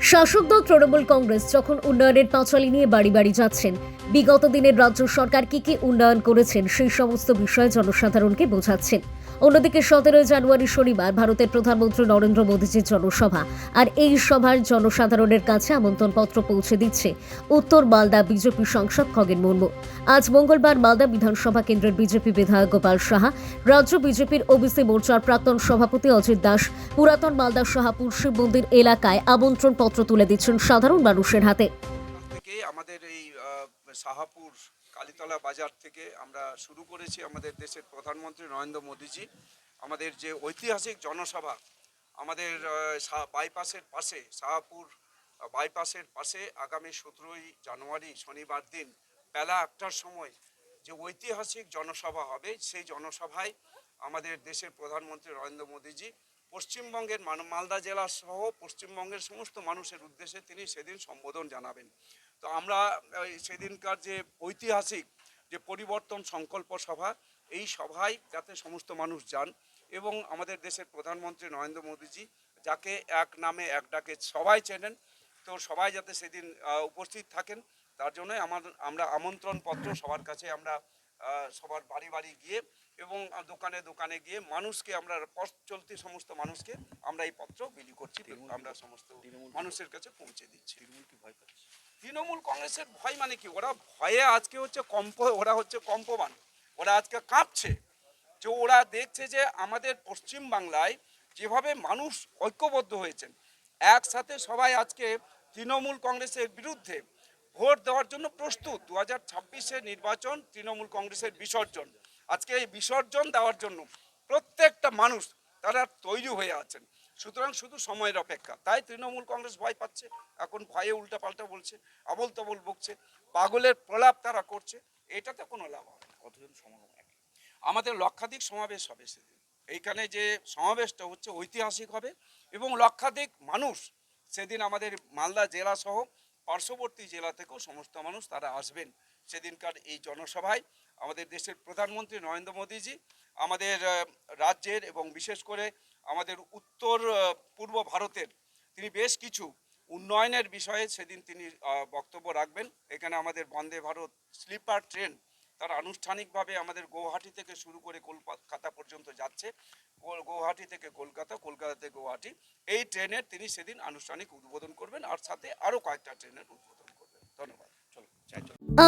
শাসক দল তৃণমূল কংগ্রেস যখন উন্নয়নের পাঁচালী নিয়ে বাড়ি বাড়ি যাচ্ছেন, বিগত দিনের রাজ্য সরকার কি উন্নয়ন করেছেন সেই সমস্ত বিষয়ে জনসাধারণকে বোঝাচ্ছেন। অন্যদিকে 17 জানুয়ারি শনিবার ভারতের প্রধানমন্ত্রী নরেন্দ্র মোদীজির জনসভা, আর এই সভার জনসাধারণের কাছে আমন্ত্রণপত্র পৌঁছে দিচ্ছে উত্তর মালদা বিজেপি সাংসদ খগেন মুর্মু। আজ মঙ্গলবার মালদা বিধানসভা কেন্দ্রের বিজেপি বিধায়ক গোপাল সাহা, রাজ্য বিজেপির ওবিসি মোর্চার প্রাক্তন সভাপতি অজিত দাস পুরাতন মালদা শাহাপুর শিব মন্দির এলাকায় আমন্ত্রণপত্র তুলে দিচ্ছেন সাধারণ মানুষের হাতে। আমাদের এই শাহাপুর কালীতলা বাজার থেকে আমরা শুরু করেছি আমাদের দেশের প্রধানমন্ত্রী নরেন্দ্র মোদীজি আমাদের যে ঐতিহাসিক জনসভা আমাদের বাইপাসের পাশে শাহাপুর বাইপাসের পাশে আগামী 17 জানুয়ারি শনিবার দিন বেলা 1টার সময় যে ঐতিহাসিক জনসভা হবে, সেই জনসভায় আমাদের দেশের প্রধানমন্ত্রী নরেন্দ্র মোদীজি পশ্চিমবঙ্গের মালদা জেলা সহ পশ্চিমবঙ্গের সমস্ত মানুষের উদ্দেশ্যে তিনি সেদিন সম্বোধন জানাবেন। তো আমরা সেদিনকার যে ঐতিহাসিক যে পরিবর্তন সংকল্প সভা, এই সভায় যাতে সমস্ত মানুষ যান এবং আমাদের দেশের প্রধানমন্ত্রী নরেন্দ্র মোদীজি যাকে এক নামে এক ডাকে সবাই চেনেন, তো সবাই যাতে সেদিন উপস্থিত থাকেন তার জন্য আমরা আমন্ত্রণপত্র সবার কাছে আমরা সবার বাড়ি বাড়ি গিয়ে এবং দোকানে দোকানে গিয়ে মানুষকে আমরা পথ চলতি সমস্ত মানুষকে আমরা এই পত্র বিলি করছি, আমরা সমস্ত মানুষের কাছে পৌঁছে দিচ্ছি। তৃণমূল কংগ্রেসের ভয় মানে কি? ওরা ভয়ে আজকে হচ্ছে ওরা হচ্ছে কম্পমান, ওরা আজকে কাঁপছে যে ওরা দেখছে যে আমাদের পশ্চিম বাংলায় যেভাবে মানুষ ঐক্যবদ্ধ হয়েছেন, একসাথে সবাই আজকে তৃণমূল কংগ্রেসের বিরুদ্ধে ভোট দেওয়ার জন্য প্রস্তুত। 2026-এর নির্বাচন তৃণমূল কংগ্রেসের বিসর্জন, আজকে এই বিসর্জন দেওয়ার জন্য প্রত্যেকটা মানুষ তারা তৈরি হয়ে আছেন। সুতরাং শুধু সময়ের অপেক্ষা। তাই তৃণমূল কংগ্রেস ভয় পাচ্ছে, এখন ভয়ে উল্টাপাল্টা বলছে, আবল তাবল বকছে, পাগলের প্রলাপ তারা করছে, এটাতে কোনো লাভ হবে না। কতজন সমাগম? আমাদের লক্ষাধিক সমাবেশ হবে সেদিন। এইখানে যে সমাবেশটা হচ্ছে ঐতিহাসিক হবে এবং লক্ষাধিক মানুষ সেদিন আমাদের মালদা জেলা সহ পার্শ্ববর্তী জেলা থেকেও সমস্ত মানুষ তারা আসবেন সেদিনকার এই জনসভায়। আমাদের দেশের প্রধানমন্ত্রী নরেন্দ্র মোদীজি আমাদের রাজ্যের এবং বিশেষ করে আমাদের উত্তর পূর্ব ভারতের তিনি বেশ কিছু উন্নয়নের বিষয়ে সেদিন তিনি বক্তব্য রাখবেন। এখানে আমাদের বন্দে ভারত স্লিপার ট্রেন তারা আনুষ্ঠানিকভাবে আমাদের গৌহাটি থেকে শুরু করে কলকাতা পর্যন্ত যাচ্ছে, গৌহাটি থেকে কলকাতা, কলকাতা থেকে গৌহাটি, এই ট্রেনের তিনি সেদিন আনুষ্ঠানিক উদ্বোধন করবেন আর সাথে আরও কয়েকটা ট্রেনের উদ্বোধন করবেন। ধন্যবাদ।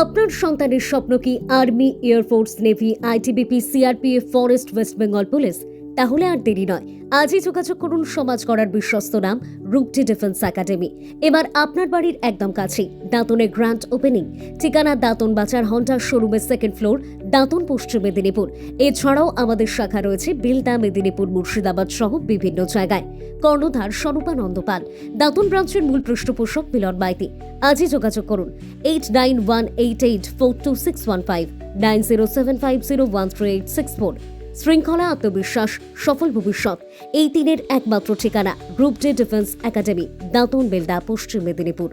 আপনার সন্তানের স্বপ্ন কি army, air force, navy, ITBP, CRPF, forest, West Bengal police? তাহলে আর দেরি নয়, আজই যোগাযোগ করুন সমাজ গড়ার বিশ্বস্ত নাম রূপটি ডিফেন্স একাডেমি। এবার আপনার বাড়ির একদম কাছেই দাঁতনে গ্র্যান্ড ওপেনিং। ঠিকানা দাঁতন বাজার হন্ডা শোরুমের 2nd ফ্লোর, দাঁতন, পশ্চিম মেদিনীপুর। এছাড়াও আমাদের শাখা রয়েছে বেলদা, মেদিনীপুর, মুর্শিদাবাদ সহ বিভিন্ন জায়গায়। কর্ণধার স্বরূপা নন্দপাল। দাঁতন ব্রাঞ্চের মূল পৃষ্ঠপোষক মিলন মাইতি। আজই যোগাযোগ করুন 8918842615, 9075013864। শৃঙ্খলা, আত্মবিশ্বাস, সফল ভবিষ্যৎ, এই তিনের একমাত্র ঠিকানা রূপটি ডিফেন্স একাডেমি, দাঁতন, বেলদা, পশ্চিম মেদিনীপুর।